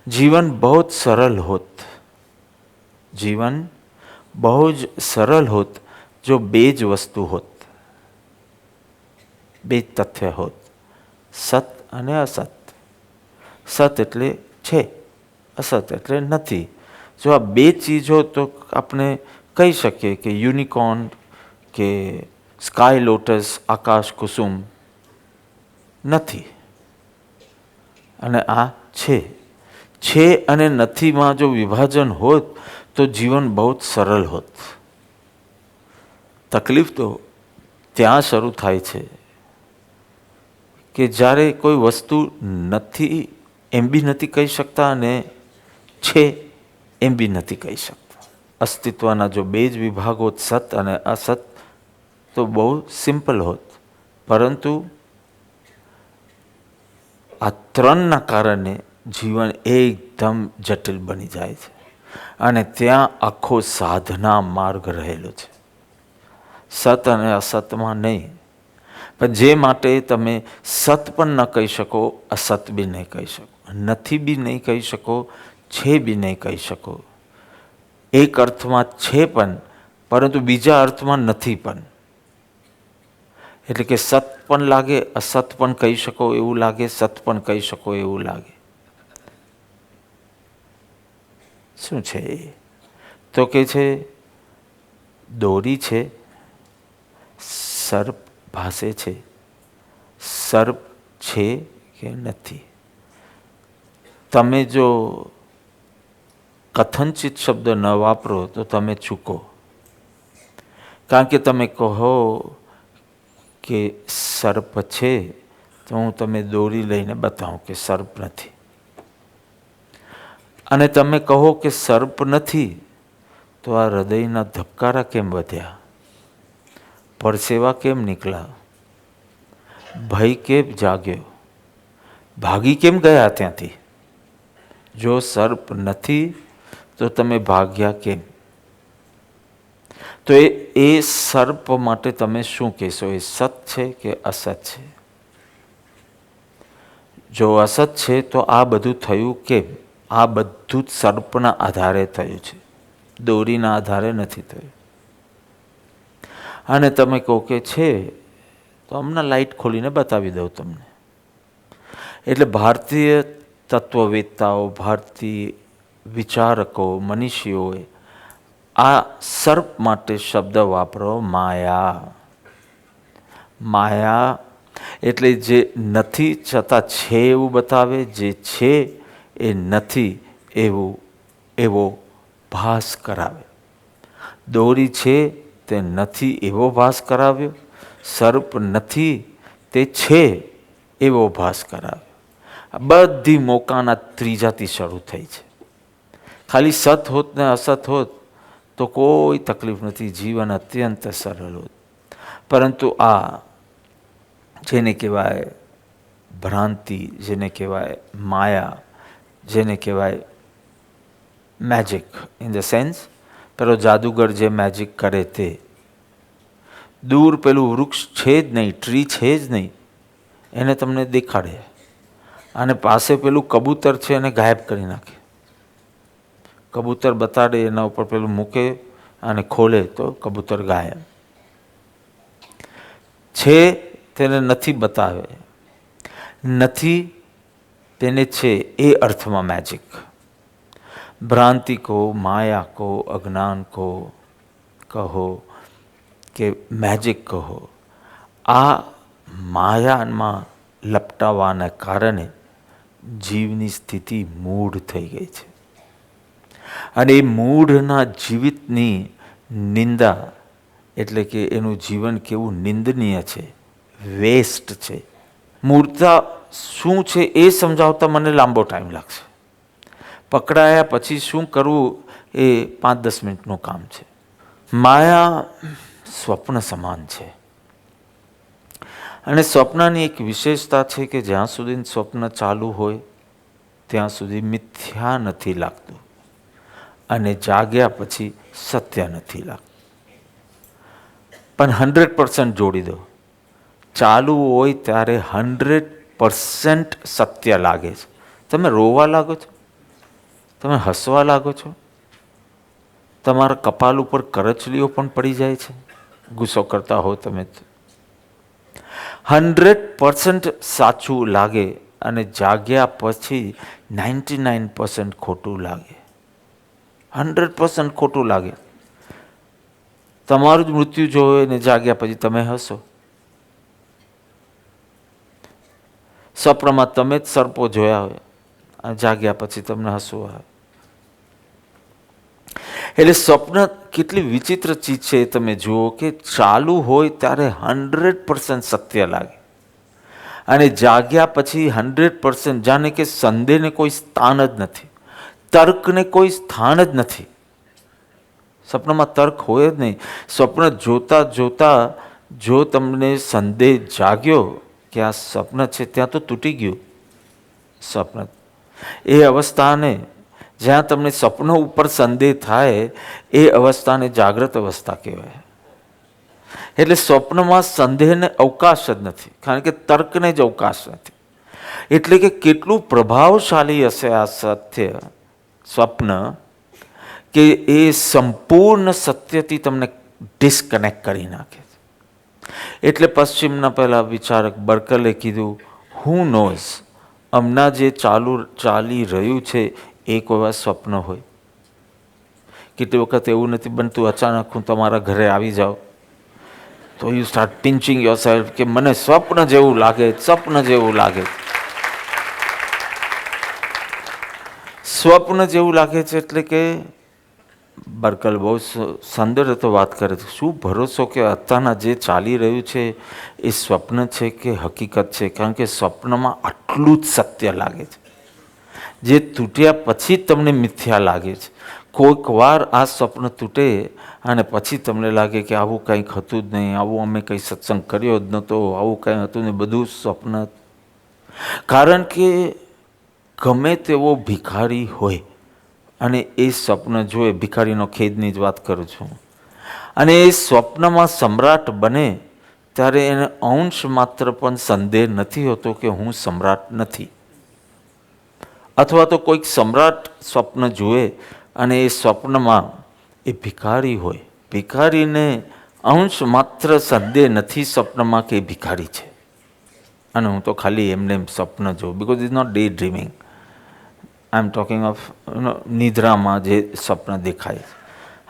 जीवन बहुत सरल होत, जीवन बहुत सरल होत जो बेज वस्तु होत, बेज तथ्य होत, सत અને અસત. સત એટલે છે, અસત એટલે નથી. જો આ બે ચીજો તો આપણે કહી શકીએ કે યુનિકોર્ન કે સ્કાય લોટસ, આકાશ કુસુમ નથી અને આ છે અને નથીમાં જો વિભાજન હોત તો જીવન બહુ સરળ હોત. તકલીફ તો ત્યાં શરૂ થાય છે કે જ્યારે કોઈ વસ્તુ નથી એમ બી નથી કહી શકતા અને છે એમ બી નથી કહી શકતા. અસ્તિત્વના જો બે જ વિભાગ હોત, સત અને અસત, તો બહુ સિમ્પલ હોત. પરંતુ આ ત્રણના કારણે જીવન એકદમ જટિલ બની જાય છે અને ત્યાં આખો સાધના માર્ગ રહેલો છે. સત અને અસતમાં નહીં. પણ જે માટે તમે સત પણ ન કહી શકો, અસત બી નહીં કહી શકો, નથી બી નહીં કહી શકો, છે બી નહીં કહી શકો. એક અર્થમાં છે પણ, પરંતુ બીજા અર્થમાં નથી પણ. એટલે કે સત પણ લાગે, અસત પણ કહી શકો એવું લાગે, સત પણ કહી શકો એવું લાગે. શું છે એ? તો કે છે દોરી છે, સર્પ ભાસે છે, સર્પ છે કે નથી. તમે જો કથનચિત શબ્દ ન વાપરો તો તમે ચૂકો. કારણ કે તમે કહો કે સર્પ છે તો હું તમે દોરી લઈને બતાવું કે સર્પ નથી. અને તમે કહો કે સર્પ નથી તો આ હૃદયના ધબકારા કેમ વધ્યા, પરસેવા કેમ નીકળ્યા, ભય કેમ જાગ્યો, ભાગી કેમ ગયા ત્યાંથી? જો સર્પ નથી તો તમે ભાગ્યા કેમ? તો એ સર્પ માટે તમે શું કહેશો? એ સત છે કે અસત છે? જો અસત છે તો આ બધું થયું કેમ? આ બધું જ સર્પના આધારે થયું છે, દોરીના આધારે નથી થયું. અને તમે કહો કે છે તો હમણાં લાઇટ ખોલીને બતાવી દઉં તમને. એટલે ભારતીય તત્વવેત્તાઓ, ભારતીય વિચારકો, મનીષીઓએ આ સર્પ માટે શબ્દ વાપરો માયા. માયા એટલે જે નથી છતાં છે એવું બતાવે, જે છે એ નથી એવો ભાસ કરાવે. દોરી છે તે નથી એવો ભાસ કરાવ્યો, સર્પ નથી તે છે એવો ભાસ કરાવ્યો. આ બધી મોકાના ત્રીજાથી શરૂ થઈ છે. ખાલી સત હોત ને અસત હોત તો કોઈ તકલીફ નથી, જીવન અત્યંત સરળ હોત. પરંતુ આ જેને કહેવાય ભ્રાંતિ, જેને કહેવાય માયા, જેને કહેવાય મેજિક, ઇન ધ સેન્સ પેલો જાદુગર જે મેજિક કરે તે. દૂર પેલું વૃક્ષ છે જ નહીં, ટ્રી છે જ નહીં, એને તમને દેખાડે અને પાસે પેલું કબૂતર છે એને ગાયબ કરી નાખે. કબૂતર બતાડે, એના ઉપર પેલું મૂકે અને ખોલે તો કબૂતર ગાયબ. છે તેને નથી બતાવે, નથી તેને છે એ અર્થમાં મેજિક. ભ્રાંતિ કહો, માયા કહો, અજ્ઞાન કહો કે મેજિક કહો, આ માયામાં લપટાવાના કારણે જીવની સ્થિતિ મૂઢ થઈ ગઈ છે. અને એ મૂઢના જીવિતની નિંદા એટલે કે એનું જીવન કેવું નિંદનીય છે, વેસ્ટ છે. મૂર્તા શું છે એ સમજાવતા મને લાંબો ટાઈમ લાગશે. પકડાયા પછી શું કરવું એ 5-10 મિનિટનું કામ છે. માયા સ્વપ્ન સમાન છે અને સ્વપ્નની એક વિશેષતા છે કે જ્યાં સુધી સ્વપ્ન ચાલુ હોય ત્યાં સુધી મિથ્યા નથી લાગતું અને જાગ્યા પછી સત્ય નથી લાગતું. પણ 100% જોડી દો, ચાલુ હોય ત્યારે 100% સત્ય લાગે છે. તમે રોવા લાગો છો, તમે હસવા લાગો છો, તમારા કપાળ ઉપર કરચલીઓ પણ પડી જાય છે ગુસ્સો કરતા હો તમે. 100% સાચું લાગે અને જાગ્યા પછી 99% ખોટું લાગે. 100% ખોટું લાગે. તમારું જ મૃત્યુ જોવે ને જાગ્યા પછી તમે હસો. સ્વપ્નમાં તમે જ સર્પો જોયા હોય અને જાગ્યા પછી તમને હસવું આવે. એટલે સ્વપ્ન કેટલી વિચિત્ર ચીજ છે તમે જુઓ કે ચાલુ હોય ત્યારે 100% સત્ય લાગે અને જાગ્યા પછી 100% જાણે કે સંદેહને કોઈ સ્થાન જ નથી, તર્કને કોઈ સ્થાન જ નથી. સ્વપ્નમાં તર્ક હોય જ નહીં. સ્વપ્ન જોતા જોતા જો તમને સંદેહ જાગ્યો કે આ સ્વપ્ન છે, ત્યાં તો તૂટી ગયું સ્વપ્ન. એ અવસ્થાને જ્યાં તમને સ્વપ્નો ઉપર સંદેહ થાય એ અવસ્થાને જાગ્રત અવસ્થા કહેવાય. એટલે સ્વપ્નમાં સંદેહને અવકાશ જ નથી, કારણ કે તર્કને જ અવકાશ નથી. એટલે કે કેટલું પ્રભાવશાળી હશે આ સત્ય સ્વપ્ન કે એ સંપૂર્ણ સત્યથી તમને ડિસ્કનેક્ટ કરી નાખે. એટલે પશ્ચિમના પહેલા વિચારક બર્કલે કીધું, હુ નોઝ, હમણાં જે ચાલી રહ્યું છે એ કોઈ વાર સ્વપ્ન હોય. કેટલી વખત એવું નથી બનતું અચાનક હું તમારા ઘરે આવી જાઉં તો યુ સ્ટાર્ટ પિન્ચિંગ યોર સેલ્ફ કે મને સ્વપ્ન જેવું લાગે, સ્વપ્ન જેવું લાગે. સ્વપ્ન જેવું લાગે છે એટલે કે બર્કલ બહુ સુંદર રીતે વાત કરે છે. શું ભરોસો કે અત્યારના જે ચાલી રહ્યું છે એ સ્વપ્ન છે કે હકીકત છે? કારણ કે સ્વપ્નમાં આટલું જ સત્ય લાગે છે જે તૂટ્યા પછી તમને મિથ્યા લાગે છે. કોઈક વાર આ સ્વપ્ન તૂટે અને પછી તમને લાગે કે આવું કંઈક હતું જ નહીં, આવું અમે કંઈ સત્સંગ કર્યો જ નહોતો, આવું કંઈ હતું નહીં, બધું સ્વપ્ન. કારણ કે ગમે તેવો ભિખારી હોય અને એ સ્વપ્ન જોએ, ભિખારીનો ખેદની જ વાત કરું છું, અને એ સ્વપ્નમાં સમ્રાટ બને ત્યારે એને અંશ માત્ર પણ સંદેહ નથી હોતો કે હું સમ્રાટ નથી. અથવા તો કોઈક સમ્રાટ સ્વપ્ન જુએ અને એ સ્વપ્નમાં એ ભિખારી હોય, ભિખારીને અંશ માત્ર સંદેહ નથી સ્વપ્નમાં કે એ ભિખારી છે અને હું તો ખાલી એમને સ્વપ્ન જોઉં. Because is not the dreaming, I am talking of નિદ્રામાં જે સ્વપ્ન દેખાય.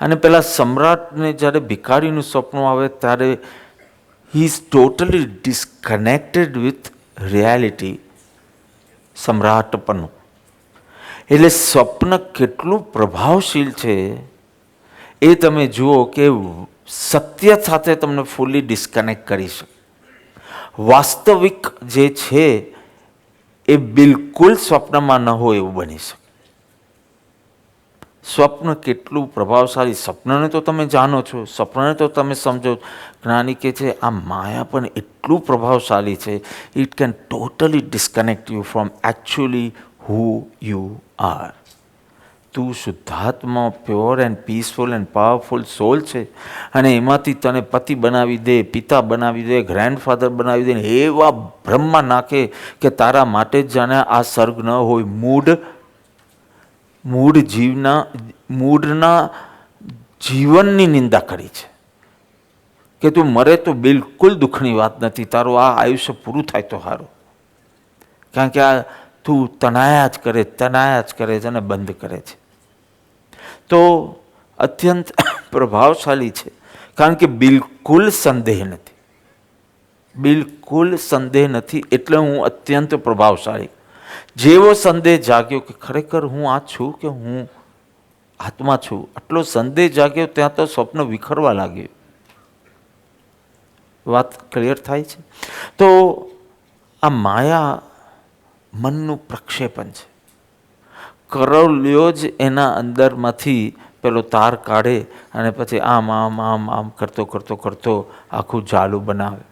અને પેલા સમ્રાટને જ્યારે ભિખારીનું સ્વપ્ન આવે ત્યારે he is totally disconnected with reality, સમ્રાટપણું. એટલે સ્વપ્ન કેટલું પ્રભાવશીલ છે એ તમે જુઓ કે સત્ય સાથે તમને ફૂલી ડિસ્કનેક્ટ કરી શકે. વાસ્તવિક જે છે એ બિલકુલ સ્વપ્નમાં ન હોય એવું બની શકે. સ્વપ્ન કેટલું પ્રભાવશાળી, સ્વપ્નને તો તમે જાણો છો, સ્વપ્નને તો તમે સમજો. જ્ઞાની કે છે આ માયા પણ એટલું પ્રભાવશાળી છે, it can totally disconnect you from actually who you are. તું શુદ્ધાત્મા, pure and peaceful and powerful soul છે અને એમાંથી તને પતિ બનાવી દે, પિતા બનાવી દે, ગ્રેન્ડફાધર બનાવી દે, એવા બ્રહ્મા નાખે કે તારા માટે જ જાણે આ સર્ગ ન હોય. મૂળના જીવનની નિંદા કરી છે કે તું મરે તો બિલકુલ દુઃખની વાત નથી, તારું આ આયુષ્ય પૂરું થાય તો સારું. કારણ કે આ તું તણાયા જ કરે છે અને બંધ કરે છે. તો અત્યંત પ્રભાવશાળી છે કારણ કે બિલકુલ સંદેહ નથી, બિલકુલ સંદેહ નથી. એટલે હું અત્યંત પ્રભાવશાળી. જેવો સંદેહ જાગ્યો કે ખરેખર હું આ છું કે હું આત્મા છું, આટલો સંદેહ જાગ્યો ત્યાં તો સ્વપ્ન વિખરવા લાગ્યું. વાત ક્લિયર થાય છે? તો આ માયા મનનું પ્રક્ષેપણ છે. કરોલિયો જ એના અંદરમાંથી પેલો તાર કાઢે અને પછી આમ આમ આમ આમ કરતો કરતો કરતો આખું જાલું બનાવે.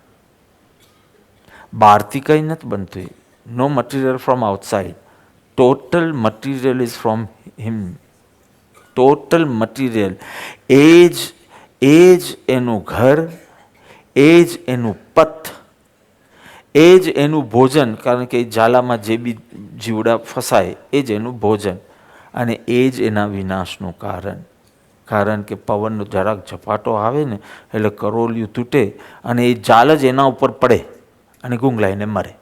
બહારથી કંઈ નથી બનતું. No material from outside, total material is from him. Total material એ જ એનું ઘર, એ જ એનું પથ, એ જ એનું ભોજન. કારણ કે જાલામાં જે બી જીવડા ફસાય એ જ એનું ભોજન. અને એ જ એના વિનાશનું કારણ કે પવનનો જરાક ઝપાટો આવે ને એટલે કરોલિયું તૂટે અને એ જાલ જ એના ઉપર પડે અને ગુંગલાઈને મરે.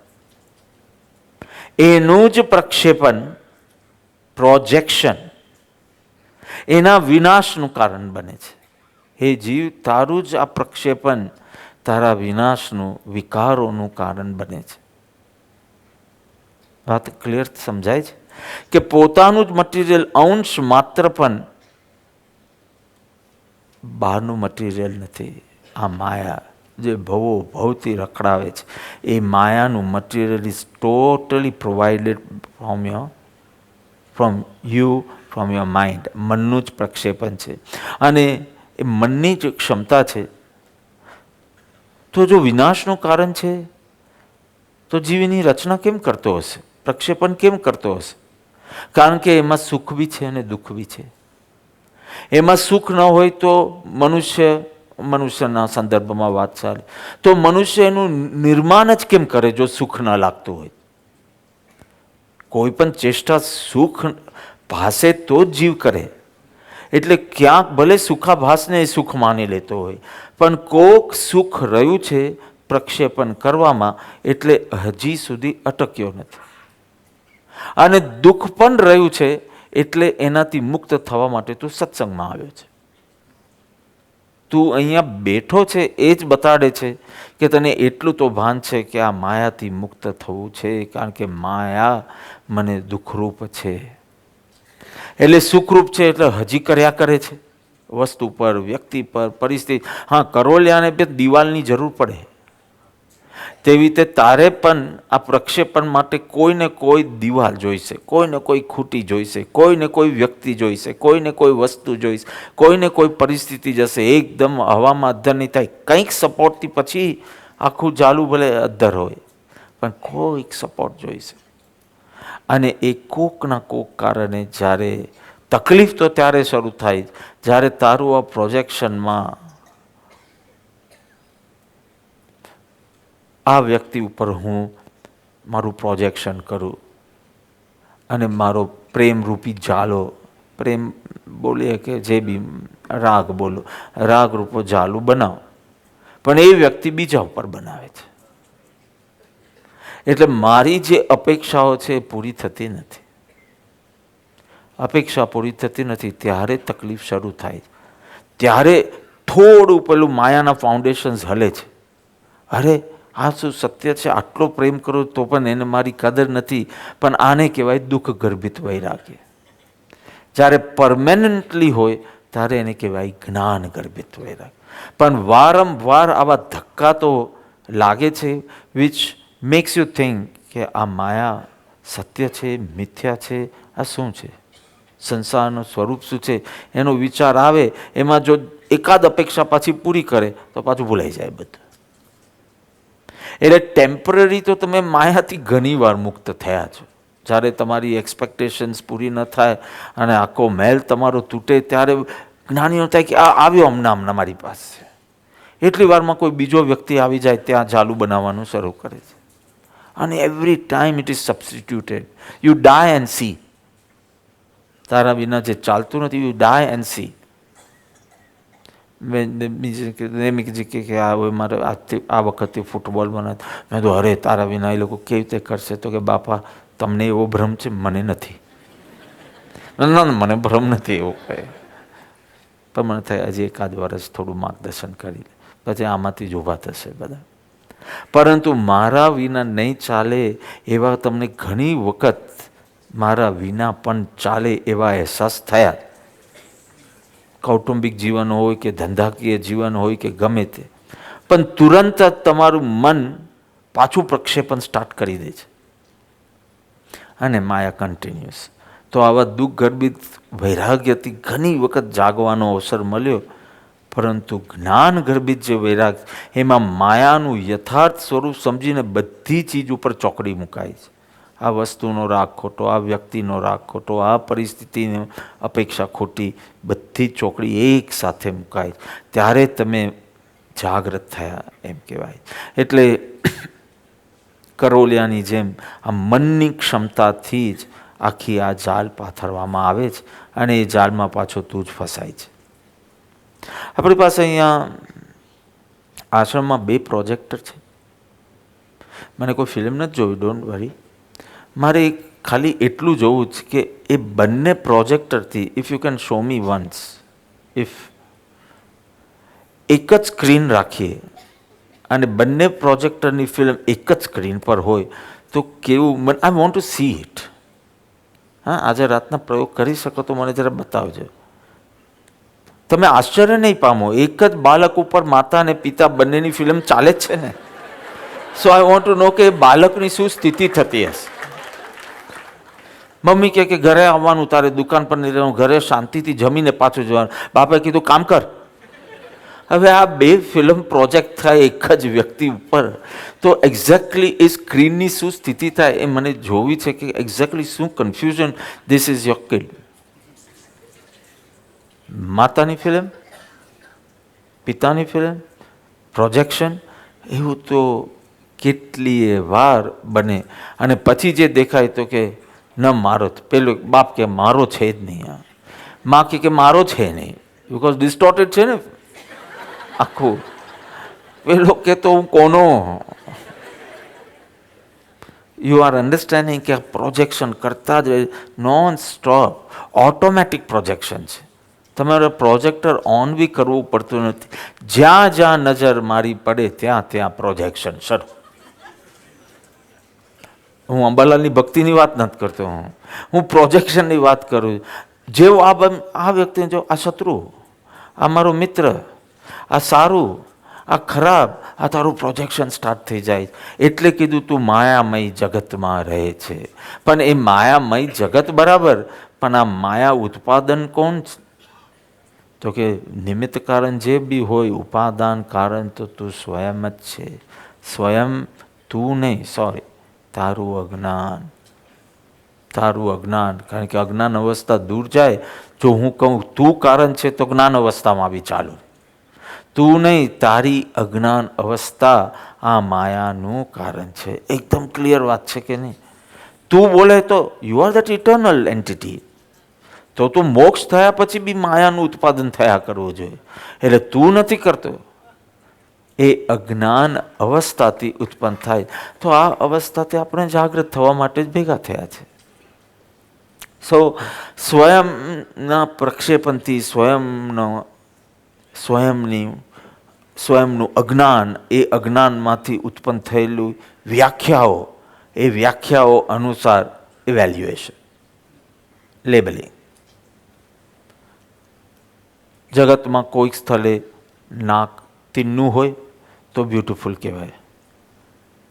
એનું જ પ્રક્ષેપણ, પ્રોજેક્શન એના વિનાશનું કારણ બને છે. હે જીવ, તારું જ આ પ્રક્ષેપણ તારા વિનાશનું, વિકારોનું કારણ બને છે. વાત ક્લિયર સમજાય છે કે પોતાનું જ મટીરિયલ અંશ માત્ર પણ બહારનું મટીરિયલ નથી. આ માયા જે ભવો ભવથી રખડાવે છે એ માયાનું material is totally provided from your mind. મનનું જ પ્રક્ષેપણ છે અને એ મનની જ ક્ષમતા છે. તો જો વિનાશનું કારણ છે તો જીવની રચના કેમ કરતો હશે, પ્રક્ષેપણ કેમ કરતો હશે? કારણ કે એમાં સુખ બી છે અને દુઃખ બી છે. એમાં સુખ ન હોય તો મનુષ્યના સંદર્ભમાં વાત ચાલે તો મનુષ્ય એનું નિર્માણ જ કેમ કરે જો સુખ ન લાગતું હોય? કોઈ પણ ચેષ્ટા સુખ ભાસે તો જ જીવ કરે. એટલે ક્યાંક ભલે સુખાભાસને એ સુખ માની લેતો હોય, પણ કોક સુખ રહ્યું છે પ્રક્ષેપણ કરવામાં, એટલે હજી સુધી અટક્યો નથી. અને દુઃખ પણ રહ્યું છે એટલે એનાથી મુક્ત થવા માટે તું સત્સંગમાં આવ્યો છે. તું અહીંયા બેઠો છે એ જ બતાડે છે કે તને એટલું તો ભાન છે કે આ માયાથી મુક્ત થવું છે, કારણ કે માયા મને દુઃખરૂપ છે. એટલે સુખરૂપ છે એટલે હજી કર્યા કરે છે વસ્તુ પર, વ્યક્તિ પર, પરિસ્થિતિ. હા, કરોલિયાને બે દિવાલની જરૂર પડે. તેવી રીતે તારે પણ આ પ્રક્ષેપણ માટે કોઈને કોઈ દિવાલ જોઈશે, કોઈને કોઈ ખૂટી જોઈશે, કોઈને કોઈ વ્યક્તિ જોઈશે, કોઈને કોઈ વસ્તુ જોઈશે, કોઈને કોઈ પરિસ્થિતિ જશે. એકદમ હવામાં અદ્ધર નહીં થાય. કંઈક સપોર્ટથી પછી આખું જાલું ભલે અદ્ધર હોય પણ કોઈક સપોર્ટ જોઈશે. અને એ કોકના કોક કારણે જ્યારે તકલીફ તો ત્યારે શરૂ થાય જ્યારે તારું આ પ્રોજેક્શનમાં આ વ્યક્તિ ઉપર હું મારું પ્રોજેક્શન કરું અને મારો પ્રેમરૂપી જાલો, પ્રેમ બોલીએ કે જે બી રાગ બોલો, રાગરૂપો જાલું બનાવો, પણ એ વ્યક્તિ બીજા ઉપર બનાવે છે. એટલે મારી જે અપેક્ષાઓ છે એ પૂરી થતી નથી. અપેક્ષા પૂરી થતી નથી ત્યારે તકલીફ શરૂ થાય. ત્યારે થોડું પેલું માયાના ફાઉન્ડેશન્સ હલે છે. અરે આ શું સત્ય છે? આટલો પ્રેમ કરો તો પણ એને મારી કદર નથી. પણ આને કહેવાય દુઃખ ગર્ભિત વૈરાગ્ય. જ્યારે પરમેનન્ટલી હોય ત્યારે એને કહેવાય જ્ઞાન ગર્ભિત વૈરાગ્ય. પણ વારંવાર આવા ધક્કા તો લાગે છે વિચ મેક્સ યુ થિંક કે આ માયા સત્ય છે, મિથ્યા છે, આ શું છે, સંસારનું સ્વરૂપ શું છે, એનો વિચાર આવે. એમાં જો એકાદ અપેક્ષા પાછી પૂરી કરે તો પાછું ભૂલાઈ જાય બધું. એટલે ટેમ્પરરી તો તમે માયાથી ઘણી વાર મુક્ત થયા છો. જ્યારે તમારી એક્સપેક્ટેશન્સ પૂરી ન થાય અને આખો મહેલ તમારો તૂટે ત્યારે જ્ઞાનીઓ થાય કે આ આવ્યો હમણાં મારી પાસે. એટલી વારમાં કોઈ બીજો વ્યક્તિ આવી જાય ત્યાં જાલુ બનાવવાનું શરૂ કરે છે. અને every time it is substituted. You die and see. તારા વિના જે ચાલતું નથી, યુ ડાય એન્ડ સી. મેં કીધું કે મારે આ વખતે ફૂટબોલ બનાવ. મેં તો અરે તારા વિના એ લોકો કેવી રીતે કરશે? તો કે બાપા તમને એવો ભ્રમ છે, મને નથી. ના, મને ભ્રમ નથી એવો કહે. પણ મને થાય હજી એકાદ વર્ષ થોડું માર્ગદર્શન કરી લે, પછી આમાંથી જ ઊભા થશે બધા. પરંતુ મારા વિના નહીં ચાલે એવા તમને ઘણી વખત મારા વિના પણ ચાલે એવા અહેસાસ થયા. કૌટુંબિક જીવન હોય કે ધંધાકીય જીવન હોય કે ગમે તે, પણ તુરંત જ તમારું મન પાછું પ્રક્ષેપણ સ્ટાર્ટ કરી દે છે અને માયા કન્ટિન્યુઅસ. તો આવા દુઃખ ગર્ભિત વૈરાગ્યથી ઘણી વખત જાગવાનો અવસર મળ્યો, પરંતુ જ્ઞાન ગર્ભિત જે વૈરાગ એમાં માયાનું યથાર્થ સ્વરૂપ સમજીને બધી ચીજ ઉપર ચોકડી મુકાય છે. આ વસ્તુનો રાગ ખોટો, આ વ્યક્તિનો રાગ ખોટો, આ પરિસ્થિતિની અપેક્ષા ખોટી, બધી ચોકડી એક સાથે મુકાય ત્યારે તમે જાગૃત થયા એમ કહેવાય. એટલે કરોલિયાની જેમ આ મનની ક્ષમતાથી જ આખી આ જાળ પાથરવામાં આવે છે અને એ જાળમાં પાછો તું જ ફસાય છે. આપણી પાસે અહીંયા આશ્રમમાં 2 પ્રોજેક્ટર છે. મને કોઈ ફિલ્મ નથી જોવી, ડોન્ટ વરી. મારે ખાલી એટલું જોવું છે કે એ બંને પ્રોજેક્ટરથી if you can show me once, if એક જ સ્ક્રીન રાખીએ અને બંને પ્રોજેક્ટરની ફિલ્મ એક જ સ્ક્રીન પર હોય તો કેવું, I want to C it. હા, આજે રાતના પ્રયોગ કરી શકો તો મને જરા બતાવજો. તમે આશ્ચર્ય નહીં પામો, એક જ બાળક ઉપર માતા અને પિતા બંનેની ફિલ્મ ચાલે જ છે ને. સો આઈ વોન્ટ ટુ નો કે બાળકની શું સ્થિતિ થતી હશે. મમ્મી કહે કે ઘરે આવવાનું, તારે દુકાન પર નહીં રહેવાનું, ઘરે શાંતિથી જમીને પાછું જવાનું. બાપાએ કીધું કામ કર. હવે આ 2 ફિલ્મ પ્રોજેક્ટ થાય એક જ વ્યક્તિ ઉપર, તો એક્ઝેક્ટલી એ સ્ક્રીનની શું સ્થિતિ થાય એ મને જોવી છે કે એક્ઝેક્ટલી શું confusion. This is your kid. માતાની ફિલ્મ, પિતાની ફિલ્મ, પ્રોજેક્શન, એવું તો કેટલીય વાર બને. અને પછી જે દેખાય તો કે ન મારો, પેલું બાપ કે મારો છે જ નહીં, આ મા કે મારો છે નહીં, બિકોઝ ડિસ્ટોર્ટેડ છે ને આખું. પેલો કે તો હું કોનો. યુ આર અન્ડરસ્ટેન્ડિંગ કે પ્રોજેક્શન કરતા જ નોન સ્ટોપ ઓટોમેટિક પ્રોજેક્શન છે. તમારે પ્રોજેક્ટર ઓન બી કરવું પડતું નથી. જ્યાં જ્યાં નજર મારી પડે ત્યાં ત્યાં પ્રોજેક્શન શરૂ. હું અંબાલાલની ભક્તિની વાત નથી કરતો, હું પ્રોજેક્શનની વાત કરું. જેવો આ વ્યક્તિને જો આ શત્રુ, આ મારો મિત્ર, આ સારું, આ ખરાબ, આ તારું પ્રોજેક્શન સ્ટાર્ટ થઈ જાય. એટલે કીધું તું માયામય જગતમાં રહે છે. પણ એ માયામય જગત બરાબર, પણ આ માયા ઉત્પાદન કોણ છે? તો કે નિમિત્ત કારણ જે બી હોય, ઉપાદાન કારણ તો તું સ્વયં જ છે. સ્વયં તું નહીં, સોરી, તારું અજ્ઞાન. તારું અજ્ઞાન. કારણ કે અજ્ઞાન અવસ્થા દૂર જાય. જો હું કહું તું કારણ છે તો જ્ઞાન અવસ્થામાં બી ચાલુ. તું નહીં, તારી અજ્ઞાન અવસ્થા આ માયાનું કારણ છે. એકદમ ક્લિયર વાત છે કે નહીં? તું બોલે તો you are that eternal entity. તો તું મોક્ષ થયા પછી બી માયાનું ઉત્પાદન થયા કરવું જોઈએ. એટલે તું નથી કરતો, એ અજ્ઞાન અવસ્થાથી ઉત્પન્ન થાય. તો આ અવસ્થાથી આપણે જાગૃત થવા માટે જ ભેગા થયા છે. સો સ્વયંના પ્રક્ષેપણથી સ્વયંનું અજ્ઞાન, એ અજ્ઞાનમાંથી ઉત્પન્ન થયેલું વ્યાખ્યાઓ, એ વ્યાખ્યાઓ અનુસાર ઇવેલ્યુએશન, લેબલિંગ. જગતમાં કોઈક સ્થળે નાક તીનનું હોય તો બ્યુટિફુલ કહેવાય,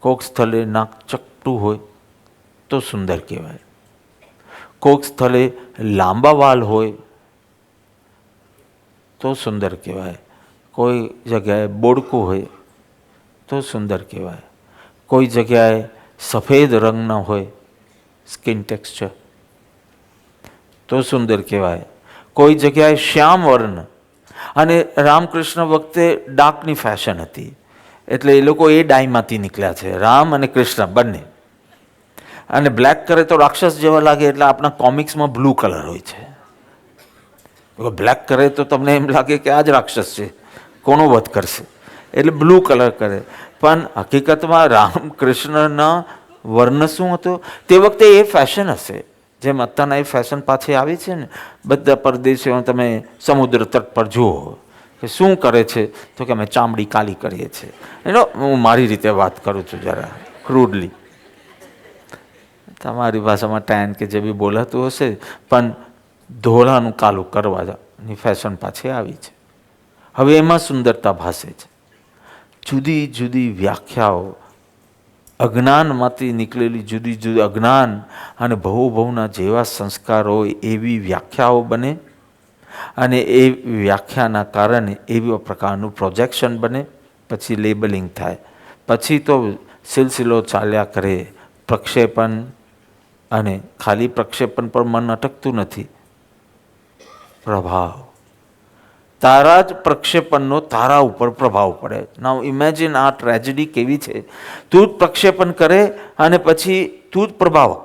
કોઈક સ્થળે નાક ચપટું હોય તો સુંદર કહેવાય, કોઈક સ્થળે લાંબા વાલ હોય તો સુંદર કહેવાય, કોઈ જગ્યાએ બોડકું હોય તો સુંદર કહેવાય, કોઈ જગ્યાએ સફેદ રંગના હોય સ્કિન ટેક્સચર તો સુંદર કહેવાય, કોઈ જગ્યાએ શ્યામ વર્ણ. અને રામકૃષ્ણ વખતે ડાર્કની ફેશન હતી, એટલે એ લોકો એ ડાયમાંથી નીકળ્યા છે, રામ અને કૃષ્ણ બંને. અને બ્લેક કરે તો રાક્ષસ જેવા લાગે, એટલે આપણા કોમિક્સમાં બ્લુ કલર હોય છે. બ્લેક કરે તો તમને એમ લાગે કે આ જ રાક્ષસ છે, કોનો વધ કરશે, એટલે બ્લુ કલર કરે. પણ હકીકતમાં રામકૃષ્ણના વર્ણ શું હતો તે વખતે એ ફેશન હશે. જેમ અત્યારના એ ફેશન પાછી આવી છે ને, બધા પરદેશીઓ તમે સમુદ્ર તટ પર જુઓ કે શું કરે છે, તો કે અમે ચામડી કાલી કરીએ છીએ. હું મારી રીતે વાત કરું છું જરા ક્રૂડલી, તમારી ભાષામાં ટેન કે જે બી બોલાતું હશે, પણ ધોળાનું કાલું કરવાની ફેશન પાછી આવી છે. હવે એમાં સુંદરતા ભાસે છે. જુદી જુદી વ્યાખ્યાઓ, અજ્ઞાનમાંથી નીકળેલી જુદી જુદી અજ્ઞાન અને ભવના જેવા સંસ્કાર હોય એવી વ્યાખ્યાઓ બને, અને એ વ્યાખ્યાના કારણે એવા પ્રકારનું પ્રોજેક્શન બને. પછી લેબલિંગ થાય, પછી તો સિલસિલો ચાલ્યા કરે. પ્રક્ષેપણ, અને ખાલી પ્રક્ષેપણ પર મન અટકતું નથી, પ્રભાવ. તારા જ પ્રક્ષેપણનો તારા ઉપર પ્રભાવ પડે. નાઉ ઇમેજિન આ ટ્રેજેડી કેવી છે. તું જ પ્રક્ષેપણ કરે અને પછી તું જ પ્રભાવક,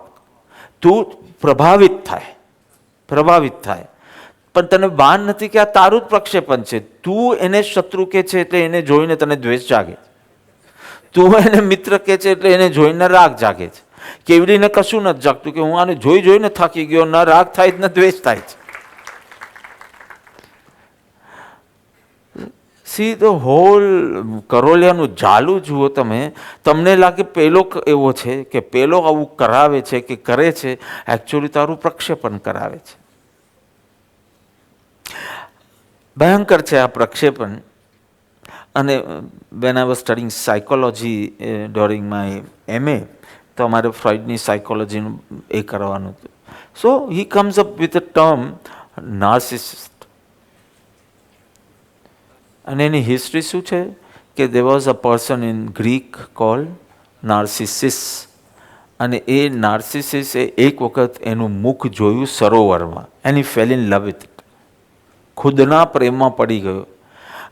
તું પ્રભાવિત થાય. પણ તને ભાન નથી કે આ તારું જ પ્રક્ષેપણ છે. તું એને શત્રુ કે છે એટલે એને જોઈને તને દ્વેષ જાગે, તું એને મિત્ર કે છે એટલે એને જોઈને રાગ જાગે છે. કેવડીને કશું નથી જાગતું કે હું આને જોઈને થાકી ગયો, ન રાગ થાય ન દ્વેષ થાય છે. સી ધ હોલ કરોલિયાનું જાલું જુઓ તમે, તમને લાગે પેલો એવો છે કે પેલો આવું કરાવે છે કે કરે છે, એકચ્યુઅલી તારું પ્રક્ષેપણ કરાવે છે. ભયંકર છે આ પ્રક્ષેપણ. અને when I was studying psychology during my MA, તો અમારે ફ્રોઈડની સાયકોલોજીનું એ કરવાનું હતું. So he comes up with a term narcissist. અને એની હિસ્ટ્રી શું છે કે there was a person in Greek called Narcissus. અને એ નાર્સિસિસ એક વખત એનું મુખ જોયું સરોવરમાં, and he fell in love with it. ખુદના પ્રેમમાં પડી ગયો.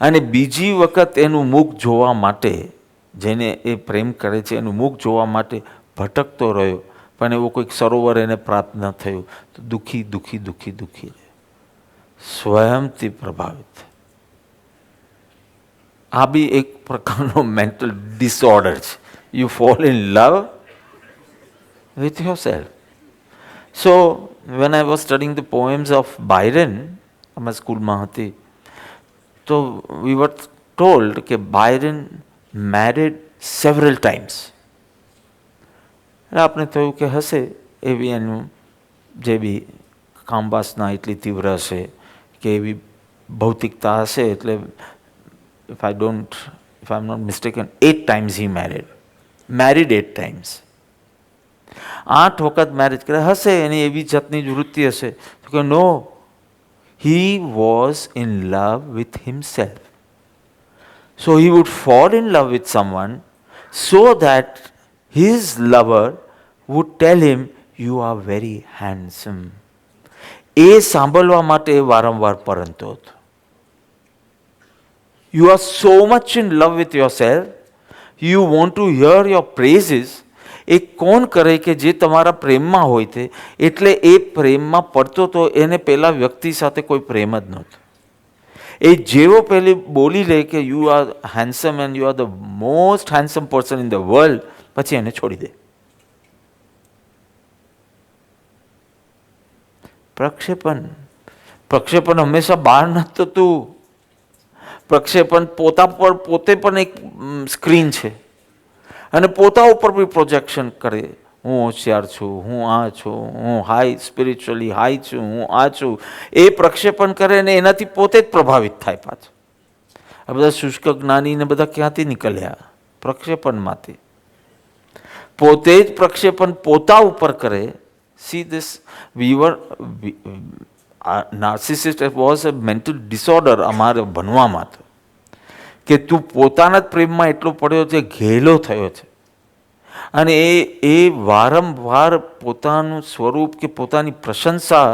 અને બીજી વખત એનું મુખ જોવા માટે, જેને એ પ્રેમ કરે છે એનું મુખ જોવા માટે ભટકતો રહ્યો, પણ એવો કોઈક સરોવર એને પ્રાપ્ત ન થયું. તો દુઃખી સ્વયંથી પ્રભાવિત. આ બી એક પ્રકારનો મેન્ટલ ડિસઓર્ડર છે. You fall in love with yourself. So when I was studying the poems of Byron, અમે સ્કૂલમાં હતી, તો વી વર ટોલ્ડ કે બાયરન મેરિડ સેવરલ ટાઈમ્સ. એટલે આપણે થયું કે હશે એવી એનું જે બી કામવાસના એટલી તીવ્ર હશે કે એવી ભૌતિકતા હશે. એટલે if I'm not mistaken, 8 times he married 8 times. 8 વખત મેરેજ કરે હશે, એની એવી જાતની જ વૃત્તિ હશે. તો કે નો, he was in love with himself. So he would fall in love with someone so that his lover would tell him, you are very handsome. એ સાંભળવા માટે વારંવાર પરંતો હતો. You are so much in love with yourself, you want to hear your praises. એ કોણ કરે કે જે તમારા પ્રેમમાં હોય તે, એટલે એ પ્રેમમાં પડતો તો એને પેલા વ્યક્તિ સાથે કોઈ પ્રેમ જ નહોતો. એ જેવો પેલી બોલી લે કે you are handsome and you are the most handsome person in the world, પછી એને છોડી દે. પ્રક્ષેપણ હંમેશા બહાર નથી થતું. પ્રક્ષેપણ પોતે પણ એક સ્ક્રીન છે, અને પોતા ઉપર બી પ્રોજેક્શન કરે. હું હોશિયાર છું, હું આ છું, હું સ્પિરિચ્યુઅલી હાઈ છું, હું આ છું. એ પ્રક્ષેપણ કરે ને એનાથી પોતે જ પ્રભાવિત થાય પાછું. આ બધા શુષ્ક જ્ઞાનીને બધા ક્યાંથી નીકળ્યા? પ્રક્ષેપણમાંથી. પોતે જ પ્રક્ષેપણ પોતા ઉપર કરે. See this narcissist was a mental disorder અમારે ભણવામાં તો, કે તું પોતાના જ પ્રેમમાં એટલો પડ્યો છે, ઘેલો થયો છે, અને એ વારંવાર પોતાનું સ્વરૂપ કે પોતાની પ્રશંસા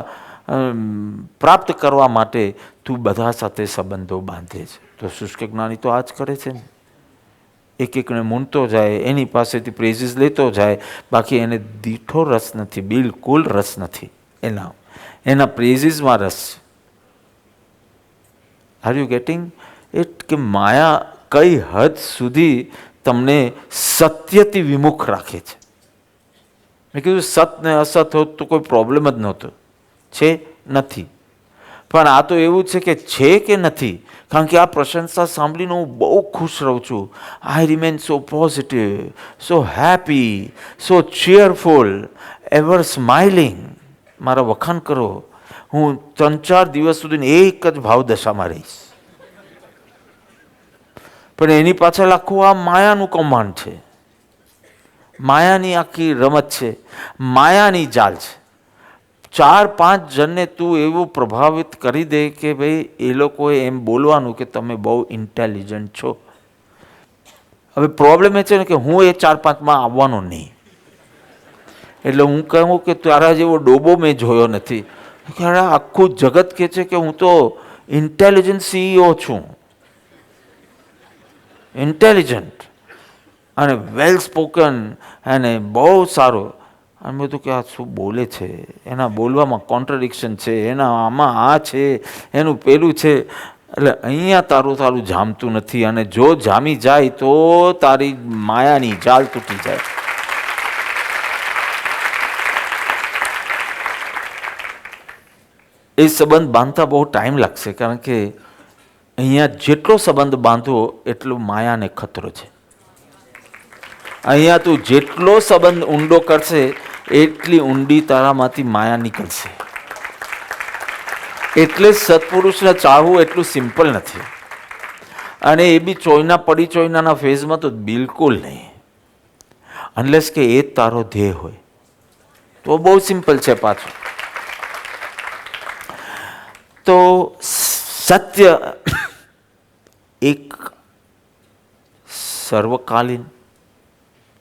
પ્રાપ્ત કરવા માટે તું બધા સાથે સંબંધો બાંધે છે. તો શુષ્ક જ્ઞાની તો આ જ કરે છે ને. એકને મૂંડતો જાય, એની પાસેથી પ્રેઝિસ લેતો જાય, બાકી એને દીઠો રસ નથી, બિલકુલ રસ નથી. એના પ્રેઝિસમાં રસ છે. Are you getting it? કે માયા કઈ હદ સુધી તમને સત્યથી વિમુખ રાખે છે. મેં કીધું સત ને અસત હોત તો કોઈ પ્રોબ્લેમ જ નહોતો. છે નથી, પણ આ તો એવું છે કે છે કે નથી. કારણ કે આ પ્રશંસા સાંભળીને હું બહુ ખુશ રહું છું. આઈ રિમેન સો પોઝિટિવ, સો હેપી, સો ચીયરફુલ, એવર સ્માઇલિંગ. મારા વખાણ કરો. હું 3-4 દિવસ સુધી એક જ ભાવદશામાં રહીશ. પણ એની પાછળ આખું આ માયાનું કૌભાંડ છે, માયાની આખી રમત છે, માયાની જાળ છે. 4-5 જણને તું એવું પ્રભાવિત કરી દે કે ભાઈ એ લોકોએ એમ બોલવાનું કે તમે બહુ ઇન્ટેલિજન્ટ છો. હવે પ્રોબ્લેમ એ છે ને કે હું એ 4-5માં આવવાનો નહીં. એટલે હું કહું કે તારા જેવો ડોબો મેં જોયો નથી. આખું જગત કહે છે કે હું તો ઇન્ટેલિજન્ટ CEO છું, ઇન્ટેલિજન્ટ અને વેલ સ્પોકન અને બહુ સારો. અને મેં તો કે આ શું બોલે છે, એના બોલવામાં કોન્ટ્રડિક્શન છે, એના આમાં આ છે, એનું પેલું છે. એટલે અહીંયા તારું જામતું નથી, અને જો જામી જાય તો તારી માયાની જાળ તૂટી જાય. એ સંબંધ બાંધતા બહુ ટાઈમ લાગશે, કારણ કે અહીંયા જેટલો સંબંધ બાંધવો એટલું માયાને ખતરો છે. અહીંયા તું જેટલો સંબંધ ઊંડો કરશે એટલી ઊંડી તારામાંથી માયા નીકળશે. એટલે સત્પુરુષને ચાહવું એટલું સિમ્પલ નથી, અને એ બી ચોઈનાના ફેઝમાં તો બિલકુલ નહીં. અનલેસ કે એ જ તારો ધ્યેય હોય તો બહુ સિમ્પલ છે. પાછું તો સત્ય એક સર્વકાલીન,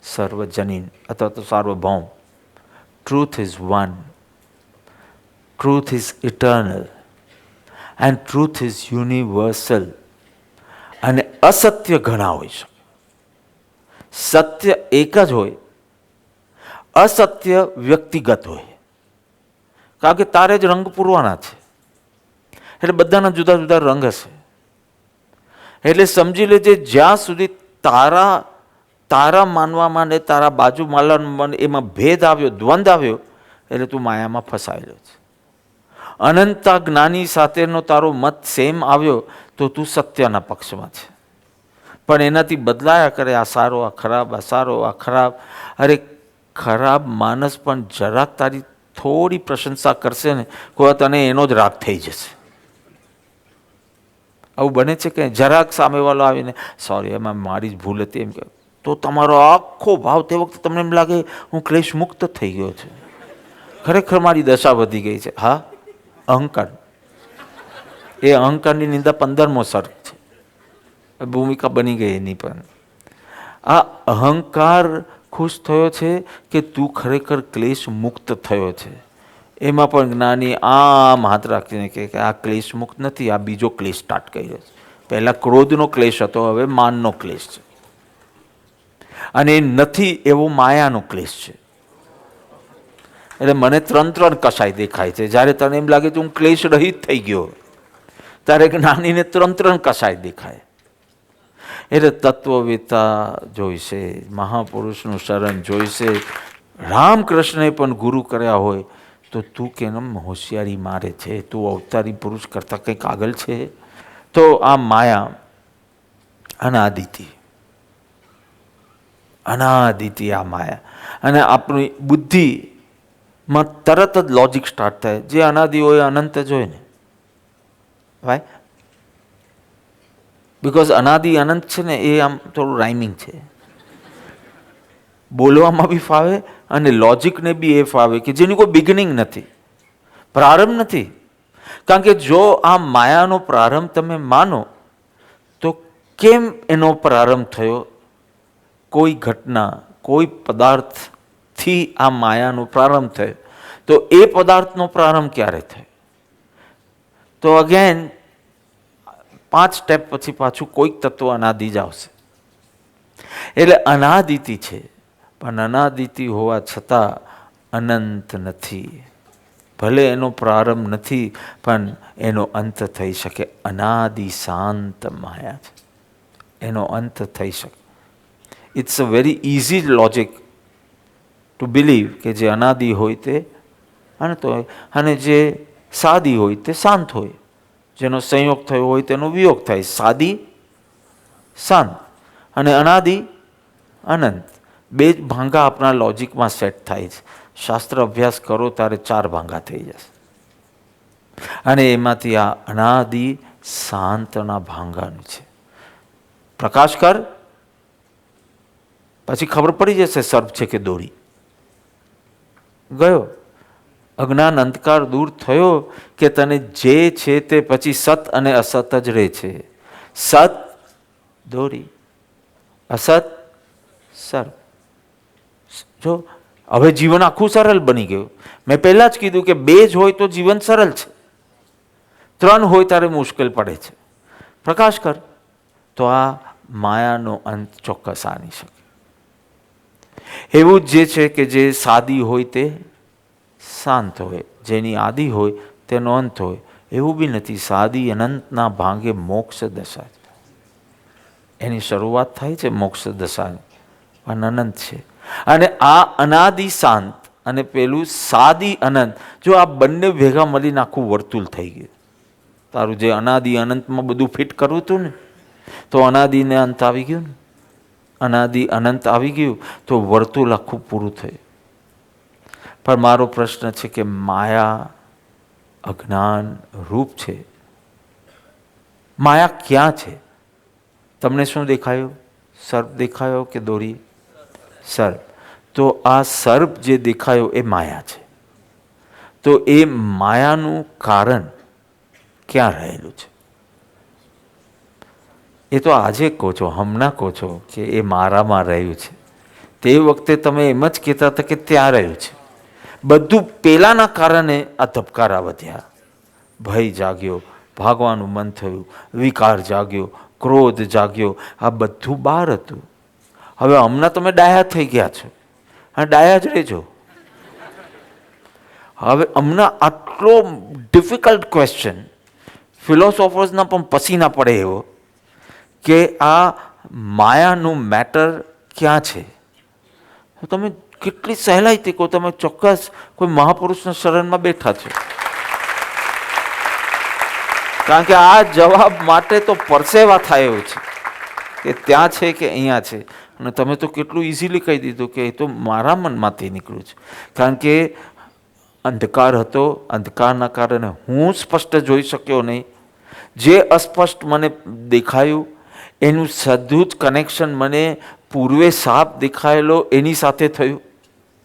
સર્વજનીન અથવા તો સાર્વભૌમ. Truth is one, truth is eternal, and truth is universal. અને અસત્ય ઘણા હોઈ શકે, સત્ય એક જ હોય, અસત્ય વ્યક્તિગત હોય. કારણ કે તારે જ રંગ પૂરવાના છે, એટલે બધાના જુદા જુદા રંગ હશે. એટલે સમજી લેજે, જ્યાં સુધી તારા માનવામાં ને તારા બાજુ માનવામાં એમાં ભેદ આવ્યો, દ્વંદ આવ્યો, એટલે તું માયામાં ફસાયેલો છે. અનંતા જ્ઞાની સાથેનો તારો મત સેમ આવ્યો તો તું સત્યના પક્ષમાં છે. પણ એનાથી બદલાયા કરે, આ સારો, આ ખરાબ, આ સારો, આ ખરાબ. અરે ખરાબ માણસ પણ જરાક તારી થોડી પ્રશંસા કરશે ને, કોઈ તને એનો જ રાગ થઈ જશે. આવું બને છે કે જરાક સામેવાળો આવીને સોરી, એમાં મારી જ ભૂલ હતી એમ કે, તો તમારો આખો ભાવ તે વખતે તમને એમ લાગે હું ક્લેશ મુક્ત થઈ ગયો છે, ખરેખર મારી દશા વધી ગઈ છે. હા, અહંકાર. એ અહંકારની નિંદા 15મો સર્ગ છે, ભૂમિકા બની ગઈ એની. પણ આ અહંકાર ખુશ થયો છે કે તું ખરેખર ક્લેશ મુક્ત થયો છે. એમાં પણ જ્ઞાની આમ હાથ રાખીને કે આ ક્લેશ મુક્ત નથી, આ બીજો ક્લેશ સ્ટાર્ટ કર્યો છે. પહેલાં ક્રોધનો ક્લેશ હતો, હવે માનનો ક્લેશ છે. અને એ નથી એવો માયાનો ક્લેશ છે. એટલે મને 3 કસાય દેખાય છે. જ્યારે તને એમ લાગે તો હું ક્લેશ રહિત થઈ ગયો, ત્યારે જ્ઞાનીને 3 કસાય દેખાય. એટલે તત્વવેતા જોઈશે, મહાપુરુષનું શરણ જોઈશે. રામકૃષ્ણએ પણ ગુરુ કર્યા હોય તો તું કેમ હોશિયારી મારે છે? તું અવતારી પુરુષ કરતાં કંઈક આગળ છે. તો આ માયા અનાદિતિ આ માયા. અને આપણી બુદ્ધિમાં તરત જ લોજિક સ્ટાર્ટ થાય, જે અનાદિ હોય અનંત જ હોય ને ભાઈ. બિકોઝ અનાદિ અનંત છે ને, એ આમ થોડું રાઇમિંગ છે, બોલવામાં બી ફાવે અને લોજિકને બી એ ફાવે કે જેની કોઈ બિગિનિંગ નથી, પ્રારંભ નથી. કારણ કે જો આ માયાનો પ્રારંભ તમે માનો તો કેમ એનો પ્રારંભ થયો? કોઈ ઘટના, કોઈ પદાર્થથી આ માયાનો પ્રારંભ થયો, તો એ પદાર્થનો પ્રારંભ ક્યારે થયો? તો અગેન 5 સ્ટેપ પછી પાછું કોઈક તત્વ અનાદિ જ આવશે. એટલે અનાદિતિ છે, પણ અનાદિતિ હોવા છતાં અનંત નથી. ભલે એનો પ્રારંભ નથી, પણ એનો અંત થઈ શકે. અનાદિ શાંત માયા છે, એનો અંત થઈ શકે. It's a very easy logic to believe કે જે અનાદિ હોય તે અનંત હોય, અને જે સાદી હોય તે શાંત હોય. જેનો સંયોગ થયો હોય તેનો વિયોગ થાય. સાદી શાંત અને અનાદિ અનંત. 2 જ ભાંગા આપણા લોજિકમાં સેટ થાય છે. શાસ્ત્ર અભ્યાસ કરો ત્યારે 4 ભાંગા થઈ જશે. અને એમાંથી આ અનાદિ શાંતના ભાંગાનું છે. પ્રકાશ કર, પછી ખબર પડી જશે સર્પ છે કે દોરી. ગયો અજ્ઞાન અંધકાર દૂર થયો કે તને જે છે તે પછી સત અને અસત જ રહે છે. સત દોરી, અસત સર્પ. જો હવે જીવન આખું સરળ બની ગયું. મેં પહેલા જ કીધું કે 2 જ હોય તો જીવન સરળ છે, 3 હોય ત્યારે મુશ્કેલ પડે છે. પ્રકાશ કર તો આ માયાનો અંત ચોક્કસ આની શકે. એવું જ જે છે કે જે સાદી હોય તે શાંત હોય, જેની આદિ હોય તેનો અંત હોય. એવું બી નથી. સાદી અનંતના ભાંગે મોક્ષ દશા છે. એની શરૂઆત થાય છે મોક્ષ દશાની, પણ અનંત છે. અને આ અનાદિ શાંત અને પેલું સાદી અનંત, જો આ બંને ભેગા મળીને આખું વર્તુળ થઈ ગયું. તારું જે અનાદિ અનંતમાં બધું ફિટ કરવું હતું ને, તો અનાદિને અંત આવી ગયું ને, અનાદિ અનંત આવી ગયું તો વર્તુળ આખું પૂરું થયું. પણ મારો પ્રશ્ન છે કે માયા અજ્ઞાન રૂપ છે. માયા ક્યાં છે? તમને શું દેખાયું? સર્પ દેખાયો કે દોરી? સર્પ. તો આ સર્પ જે દેખાયો એ માયા છે. તો એ માયાનું કારણ ક્યાં રહેલું છે? એ તો આજે કહો છો, હમણાં કહો છો કે એ મારામાં રહ્યું છે. તે વખતે તમે એમ જ કહેતા હતા કે ત્યાં રહ્યું છે. બધું પેલાના કારણે આ ધબકારા વધ્યા. ભય જાગ્યો, ભાગવાનું મન થયું, વિકાર જાગ્યો, ક્રોધ જાગ્યો. આ બધું બહાર હતું. હવે હમણાં તમે ડાયા થઈ ગયા છો, હા ડાયા જ રહેજો. હવે હમણાં આટલો ડિફિકલ્ટ ક્વેશ્ચન ફિલોસોફર્સના પણ પસીના પડે એવો કે આ માયાનું મેટર ક્યાં છે? તો તમે કેટલી સહેલાઈથી કહો, તમે ચોક્કસ કોઈ મહાપુરુષના શરણમાં બેઠા છો. કારણ કે આ જવાબ માટે તો પરસેવા થાય એવું છે કે ત્યાં છે કે અહીંયા છે. અને તમે તો કેટલું ઇઝીલી કહી દીધું કે એ તો મારા મનમાંથી નીકળ્યું છે. કારણ કે અંધકાર હતો, અંધકારના કારણે હું સ્પષ્ટ જોઈ શક્યો નહીં. જે અસ્પષ્ટ મને દેખાયું એનું સદું જ કનેક્શન મને પૂર્વે સાપ દેખાયેલો એની સાથે થયું,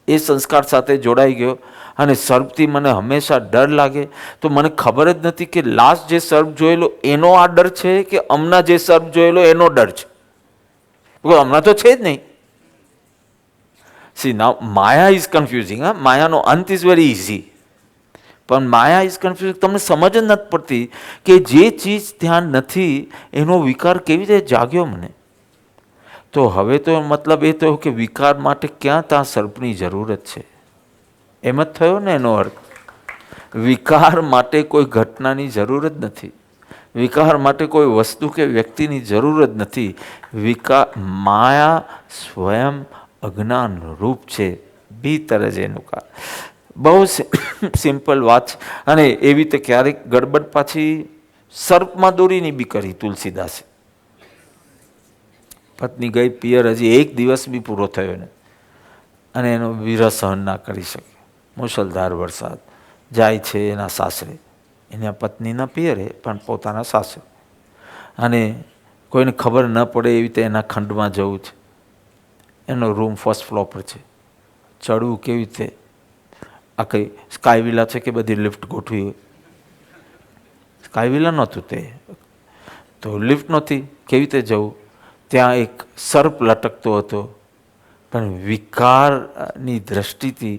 એ સંસ્કાર સાથે જોડાઈ ગયો. અને સર્પથી મને હંમેશા ડર લાગે. તો મને ખબર જ નથી કે લાસ્ટ જે સર્પ જોયેલો એનો આ ડર છે કે હમણાં જે સર્પ જોયેલો એનો ડર છે. હમણાં તો છે જ નહીં. C now Maya is confusing. હા, માયાનો અંત ઇઝ વેરી ઇઝી, પણ માયા ઇઝ કન્ફ્યુઝિંગ. તમને સમજ જ નથી પડતી કે જે ચીજ ત્યાં નથી એનો વિકાર કેવી રીતે જાગ્યો મને. તો હવે તો મતલબ એ થયો કે વિકાર માટે ક્યાં ત્યાં સર્પની જરૂરત છે, એમ જ થયો ને એનો અર્થ. વિકાર માટે કોઈ ઘટનાની જરૂર જ નથી. વિકાર માટે કોઈ વસ્તુ કે વ્યક્તિની જરૂર જ નથી. માયા સ્વયં અજ્ઞાન રૂપ છે. ભીતર જ એનું કારણ. બહુ સિમ્પલ વાત છે. અને એવી રીતે ક્યારેક ગડબડ પાછી સર્પમાં દોરીની બી કરી તુલસીદાસે. પત્ની ગઈ પિયર, હજી એક દિવસ બી પૂરો થયો ને, અને એનો વિરહ સહન ના કરી શકે. મુશળધાર વરસાદ. જાય છે એના સાસરે, એના પત્નીના પિયરે પણ પોતાના સાસરે. અને કોઈને ખબર ન પડે એવી રીતે એના ખંડમાં જવું છે. એનો રૂમ ફર્સ્ટ ફ્લોર પર છે. ચડવું કેવી રીતે? આખી સ્કાય વિલા છે કે બધી લિફ્ટ ગોઠવી હોય? સ્કાય વિલા નહોતું તે, તો લિફ્ટ નહોતી. કેવી રીતે જવું? ત્યાં એક સર્પ લટકતો હતો, પણ વિકારની દ્રષ્ટિથી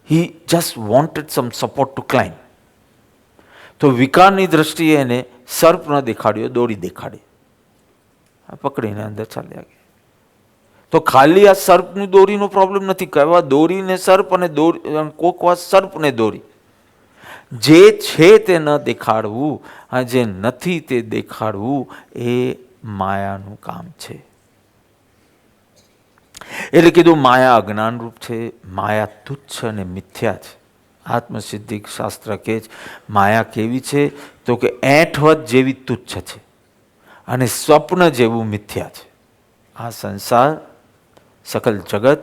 he just wanted some support to climb. તો વિકારની દ્રષ્ટિએ એને સર્પ ન દેખાડ્યો, દોરી દેખાડી. પકડીને અંદર ચાલ્યા ગયા. તો ખાલી આ સર્પની દોરીનો પ્રોબ્લેમ નથી. કહેવા દોરીને સર્પ અને કોક વાર સર્પને દોરી. જે છે તે ન દેખાડવું અને જે નથી તે દેખાડવું એ માયાનું કામ છે. એટલે કીધું માયા અજ્ઞાન રૂપ છે. માયા તુચ્છ અને મિથ્યા છે. આત્મસિદ્ધિ શાસ્ત્ર કહે છે માયા કેવી છે? તો કે એંઠવત જેવી તુચ્છ છે અને સ્વપ્ન જેવું મિથ્યા છે. આ સંસાર, સકલ જગત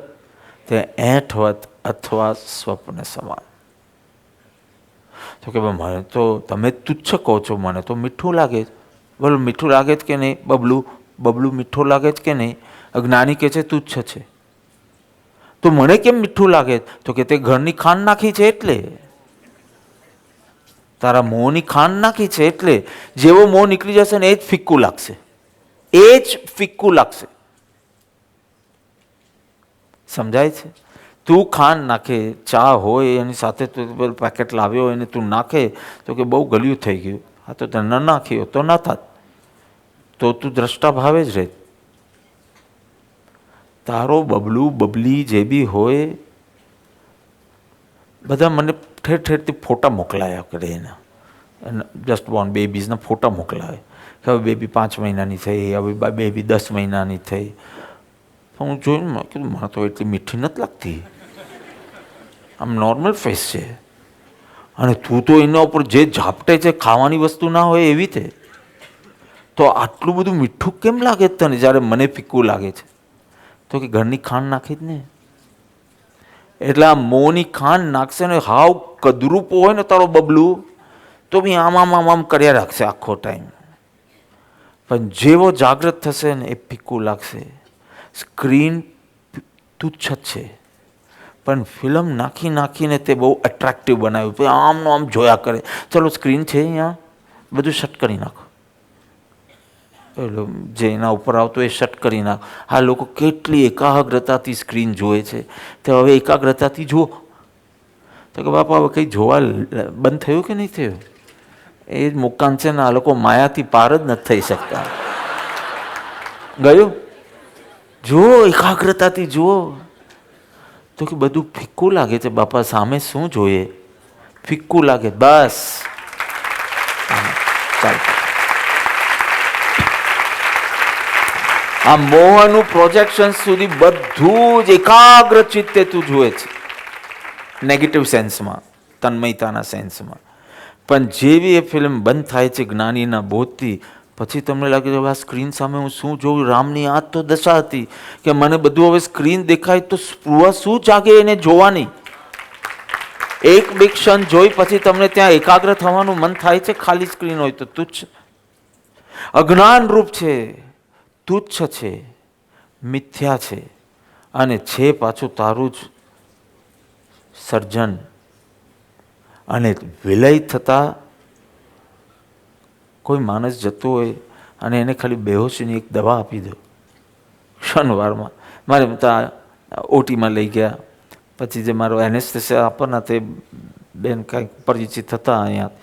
તે એંઠવત અથવા સ્વપ્ન સમાન. તો કે મને તો તમે તુચ્છ કહો છો, મને તો મીઠું લાગે. બોલો મીઠું લાગે છે કે નહીં? બબલું મીઠું લાગે છે કે નહીં? અજ્ઞાની કહે છે તુચ્છ છે. તો મને કેમ મીઠું લાગે? તો કે તે ઘરની ખાંડ નાખી છે એટલે, તારા મોંની ખાંડ નાખી છે એટલે. જેવો મોં નીકળી જશે ને એ જ ફિક્કું લાગશે, એ જ ફિક્કું લાગશે. સમજાય છે? તું ખાંડ નાખે, ચા હોય એની સાથે તું પેકેટ લાવ્યો હોય એને તું નાખે તો કે બહુ ગળ્યું થઈ ગયું. હા તો તે ન નાખ્યો તો ના થાત, તો તું દ્રષ્ટા ભાવે જ રહે. તારો બબલું બબલી જે બી હોય બધા મને ઠેર ઠેરથી ફોટા મોકલાયા કરે એના, જસ્ટ બોર્ન બેબીઝના ફોટા મોકલાવે કે હવે બેબી 5 મહિનાની થઈ, હવે બેબી 10 મહિનાની થઈ. હું જોઈને મેં કીધું મને તો એટલી મીઠી નથી લાગતી, આમ નોર્મલ ફેસ છે, અને તું તો એના ઉપર જે ઝાપટે છે ખાવાની વસ્તુ ના હોય એવી છે, તો આટલું બધું મીઠું કેમ લાગે તને જ્યારે મને ફીક્કું લાગે છે? તો કે ઘરની ખાંડ નાખી જ ને. એટલે આ મોંની ખાંડ નાખશે ને, હાવ કદરૂપ હોય ને તારો બબલું, તો બી આમ આમ આમ આમ કર્યા રાખશે આખો ટાઈમ. પણ જેવો જાગૃત થશે ને એ ફીક્કું લાગશે. સ્ક્રીન તુચ્છ છે, પણ ફિલ્મ નાખી નાખીને તે બહુ એટ્રેક્ટિવ બનાવ્યું. પછી આમનો આમ જોયા કરે, ચલો સ્ક્રીન છે અહીંયા, બધું શટ કરી નાખો, જે એના ઉપર આવતું એ શટ કરી નાખો. આ લોકો કેટલી એકાગ્રતાથી સ્ક્રીન જોવે છે, તે હવે એકાગ્રતાથી જુઓ. તો કે બાપા હવે કંઈ જોવા બંધ થયું કે નહીં થયું? એ જ મુકાન છે ને, આ લોકો માયાથી પાર જ નથી થઈ શકતા. ગયું? જુઓ, એકાગ્રતાથી જુઓ. તો કે બધું ફિક્કું લાગે છે બાપા, સામે શું જોઈએ? ફિક્કું લાગે, બસ. ચાલો, આ મોહનું પ્રોજેક્શન સુધી બધું જ એકાગ્ર ચિત્તે તું જુએ છે, નેગેટિવ સેન્સમાં, તન્મયતાના સેન્સમાં. પણ જેવી એ ફિલ્મ બંધ થાય છે જ્ઞાનીના બોધથી, પછી તમને લાગે છે આ સ્ક્રીન સામે હું શું જોઉં? રામની આ તો દશા હતી કે મને બધું હવે સ્ક્રીન દેખાય તો સ્પૃહા શું જાગે એને જોવાની? એક બે ક્ષણ જોઈ પછી તમને ત્યાં એકાગ્ર થવાનું મન થાય છે? ખાલી સ્ક્રીન હોય તો તુચ્છ અજ્ઞાન રૂપ છે, તુચ્છ છે, મિથ્યા છે, અને છે પાછું તારું જ સર્જન. અને વિલય થતા કોઈ માણસ જતો હોય અને એને ખાલી બેહોશીની એક દવા આપી દો ક્ષણવારમાં. મારે ત્યાં ઓટીમાં લઈ ગયા, પછી જે મારો એનેસ્થેસિયા આપવાના તે બેન કાંઈક પરિચિત હતા અહીંયા,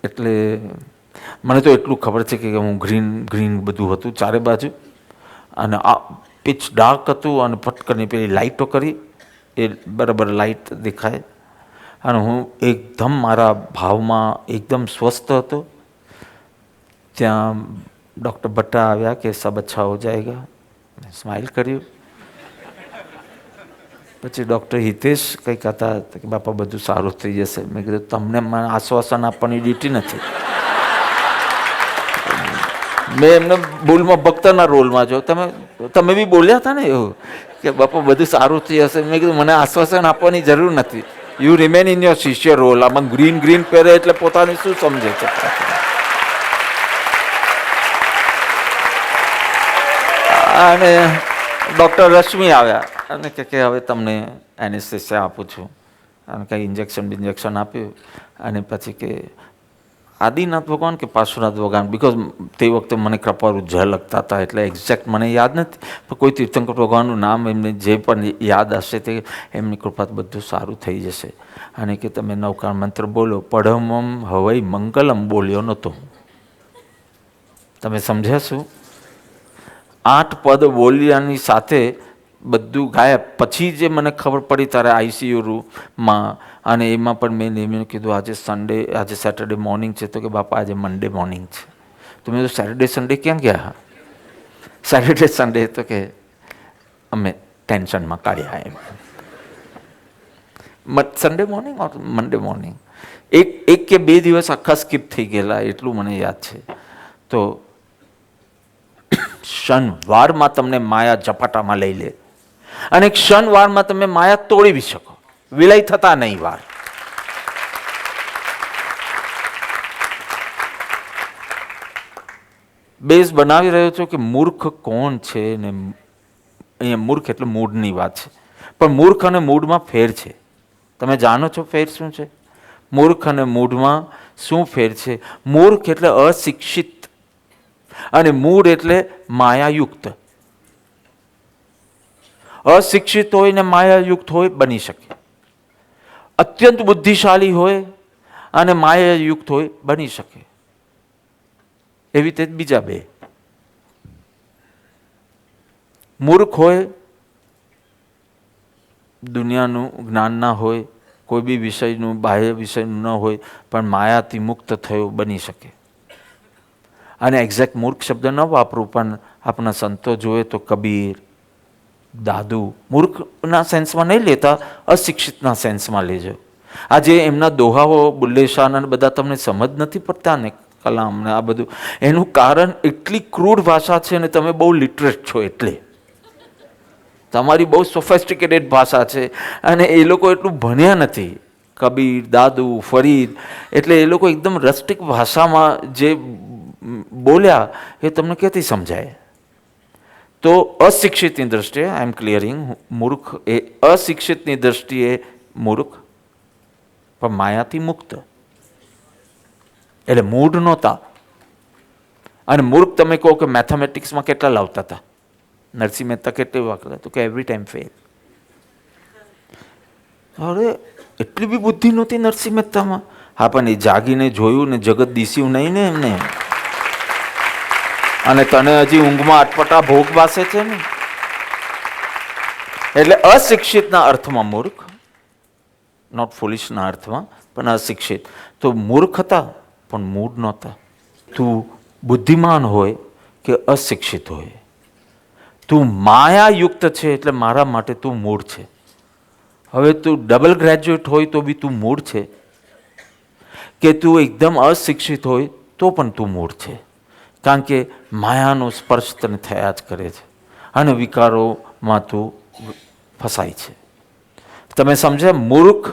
એટલે મને તો એટલું ખબર છે કે હું ગ્રીન ગ્રીન બધું હતું ચારે બાજુ, અને આ પિચ ડાર્ક હતું, અને ફટકરની પેલી લાઇટો કરી એ બરાબર લાઇટ દેખાય, અને હું એકદમ મારા ભાવમાં એકદમ સ્વસ્થ હતો. ત્યાં ડૉક્ટર ભટ્ટા આવ્યા કે સબ અચ્છા હો જાયગા, સ્માઇલ કર્યું. પછી ડૉક્ટર હિતેશ કંઈક હતા કે બાપા બધું સારું થઈ જશે. મેં કીધું તમને મને આશ્વાસન આપવાની ડ્યુટી નથી. મેં એમને ભૂલમાં ભક્તના રોલમાં જો તમે બી બોલ્યા હતા ને એવું કે બાપા બધું સારું થઈ જશે. મેં કીધું મને આશ્વાસન આપવાની જરૂર નથી, યુ રિમેન ઇન યોર શિષ્ય રોલ. આમાં ગ્રીન ગ્રીન પહેરે એટલે પોતાને શું સમજે છે? અને ડૉક્ટર રશ્મિ આવ્યા અને કે હવે તમને એનેસ્થેસિયા આપું છું, અને કંઈ ઇન્જેક્શન આપ્યું. અને પછી કે આદિનાથ ભગવાન કે પાર્શ્વનાથ ભગવાન, બિકોઝ તે વખતે મને કૃપાળુ જ લગતા હતા એટલે એક્ઝેક્ટ મને યાદ નથી, પણ કોઈ તીર્થંકર ભગવાનનું નામ એમને જે પણ યાદ હશે તે એમની કૃપાથી બધું સારું થઈ જશે. અને કે તમે નવકાર મંત્ર બોલો. પડમમ હવઈ મંગલમ બોલ્યો નહોતો. તમે સમજ્યા શું? 8 પદ બોલ્યાની સાથે બધું ગાયબ. પછી જે મને ખબર પડી ત્યારે આઈસીયુમાં, અને એમાં પણ મેં એમને કીધું આજે સન્ડે, આજે સેટરડે મોર્નિંગ છે, તો કે બાપા આજે મંડે મોર્નિંગ છે. તો મેં તો સેટરડે સન્ડે ક્યાં ગયા? સેટરડે સન્ડે તો કે અમે ટેન્શનમાં કાઢ્યા એમ. Sunday morning or Monday morning, એક કે 2 દિવસ આખા સ્કીપ થઈ ગયેલા એટલું મને યાદ છે. તો ક્ષણવારમાં તમને માયા ઝપાટામાં લઈ લે, અને ક્ષણવારમાં તમે માયા તોડી બી શકો, વિલય થતા નહીં વાર. બેઝ બનાવી રહ્યો છો કે મૂર્ખ કોણ છે, ને અહીંયા મૂર્ખ એટલે મૂડની વાત છે, પણ મૂર્ખ અને મૂડમાં ફેર છે. તમે જાણો છો ફેર શું છે? મૂર્ખ અને મૂડમાં શું ફેર છે? મૂર્ખ એટલે અશિક્ષિત, અને મૂડ એટલે માયાયુક્ત. અશિક્ષિત હોય ને માયાયુક્ત હોય બની શકે, અત્યંત બુદ્ધિશાળી હોય અને માયાયુક્ત હોય બની શકે. એવી રીતે બીજા બે. મૂર્ખ હોય દુનિયાનું જ્ઞાન ના હોય, કોઈ બી વિષયનું બાહ્ય વિષયનું ન હોય, પણ માયાથી મુક્ત થયો બની શકે. અને એક્ઝેક્ટ મૂર્ખ શબ્દ ન વાપરું, પણ આપણા સંતો જોઈએ તો કબીર, દાદુ, મૂર્ખના સેન્સમાં નહીં લેતા, અશિક્ષિતના સેન્સમાં લેજો. આજે એમના દોહાઓ, બુલ્લે શાહ અને બધા તમને સમજ નથી પડતા ને, કલામ ને આ બધું, એનું કારણ એટલી ક્રૂડ ભાષા છે ને તમે બહુ લિટરેટ છો એટલે તમારી બહુ સોફેસ્ટિકેટેડ ભાષા છે અને એ લોકો એટલું ભણ્યા નથી. કબીર, દાદુ, ફરીદ, એટલે એ લોકો એકદમ રસ્ટિક ભાષામાં જે બોલ્યા એ તમને ક્યાંથી સમજાય? તો અશિક્ષિતની દ્રષ્ટિએ આઈ એમ ક્લિયરિંગ, મૂર્ખ એ અશિક્ષિતની દ્રષ્ટિએ મૂર્ખ, પણ માયાથી મુક્ત, એટલે મૂઢ નહોતા. અને મૂર્ખ તમે કહો કે મેથેમેટિક્સમાં કેટલા લાવતા હતા? નરસિંહ મહેતા કેટલી વાકલા? તો કે એવરી ટાઈમ ફેલ. અરે એટલી બી બુદ્ધિ નહોતી નરસિંહ મહેતામાં. હા, પણ એ જાગીને જોયું ને જગત દીસ્યું નહીં ને એમને. અને તને હજી ઊંઘમાં અટપટા ભોગ વાસે છે ને. એટલે અશિક્ષિતના અર્થમાં મૂર્ખ, નોટ ફુલિશના અર્થમાં, પણ અશિક્ષિત. તો મૂર્ખ હતા પણ મૂઢ નહોતા. તું બુદ્ધિમાન હોય કે અશિક્ષિત હોય, તું માયાયુક્ત છે એટલે મારા માટે તું મૂળ છે. હવે તું ડબલ ગ્રેજ્યુએટ હોય તો બી તું મૂળ છે, કે તું એકદમ અશિક્ષિત હોય તો પણ તું મૂળ છે. કારણ કે માયાનો સ્પર્શ તને થયા જ કરે છે અને વિકારોમાં તું ફસાય છે. તમે સમજ્યા? મૂર્ખ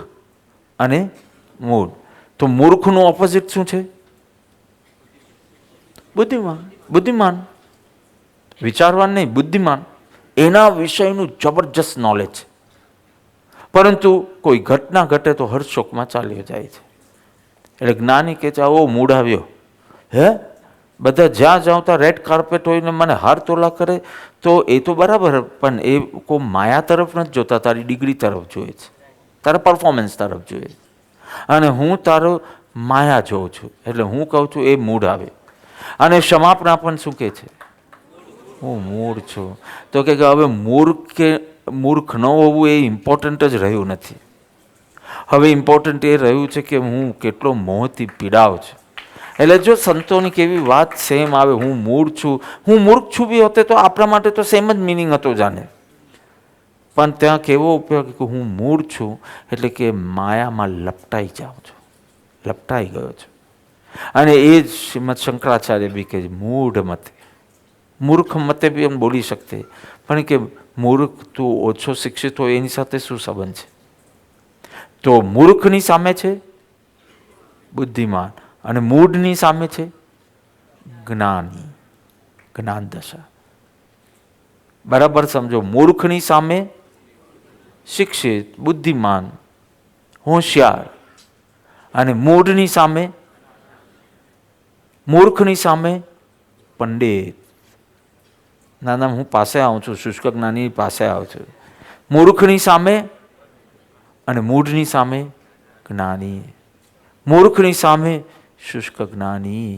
અને મૂળ. તો મૂર્ખનું ઓપોઝિટ શું છે? બુદ્ધિમાન. બુદ્ધિમાન વિચારવાન નહીં, બુદ્ધિમાન. એના વિષયનું જબરજસ્ત નોલેજ, પરંતુ કોઈ ઘટના ઘટે તો હર્ષશોકમાં ચાલ્યો જાય છે. એટલે જ્ઞાની કે છે આવો મૂડ આવ્યો, હે બધા જ્યાં જાઉં ત્યાં રેડ કાર્પેટ હોય ને મને હાર તોલા કરે, તો એ તો બરાબર, પણ એ કોઈ માયા તરફ નથી જોતા, તારી ડિગ્રી તરફ જોઈએ છે, તારા પરફોર્મન્સ તરફ જોઈએ છે. અને હું તારો માયા જોઉં છું, એટલે હું કહું છું એ મૂડ આવે. અને ક્ષમાપણા પણ શું કહે છે? હું મૂળ છું. તો કે હવે મૂર્ખ ન હોવું એ ઇમ્પોર્ટન્ટ જ રહ્યું નથી. હવે ઇમ્પોર્ટન્ટ એ રહ્યું છે કે હું કેટલો મોહથી પીડાવ છું. એટલે જો સંતોની કેવી વાત સેમ આવે, હું મૂળ છું, હું મૂર્ખ છું બી હોતે તો આપણા માટે તો સેમ જ મિનિંગ હતો જાણે, પણ ત્યાં કેવો ઉપયોગ કે હું મૂળ છું એટલે કે માયામાં લપટાઈ જાઉં છું, લપટાઈ ગયો છું. અને એ જ શ્રીમદ શંકરાચાર્ય બી કે મૂઢ મતે, મૂર્ખ મતે બી એમ બોલી શકતે, પણ કે મૂર્ખ તું ઓછો શિક્ષિત હોય એની સાથે શું સંબંધ છે? તો મૂર્ખની સામે છે બુદ્ધિમાન અને મૂઢની સામે છે જ્ઞાની, જ્ઞાન દશા. બરાબર સમજો? મૂર્ખની સામે શિક્ષિત, બુદ્ધિમાન, હોશિયાર, અને મૂઢની સામે, મૂર્ખની સામે પંડિત. ના ના, હું પાસે આવું છું, શુષ્ક જ્ઞાની પાસે આવું છું. મૂર્ખની સામે અને મૂઢની સામે જ્ઞાની, મૂર્ખની સામે શુષ્ક જ્ઞાની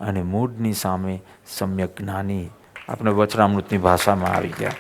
અને મૂઢની સામે સમ્યક જ્ઞાની. આપણે વચનામૃતની ભાષામાં આવી ગયા.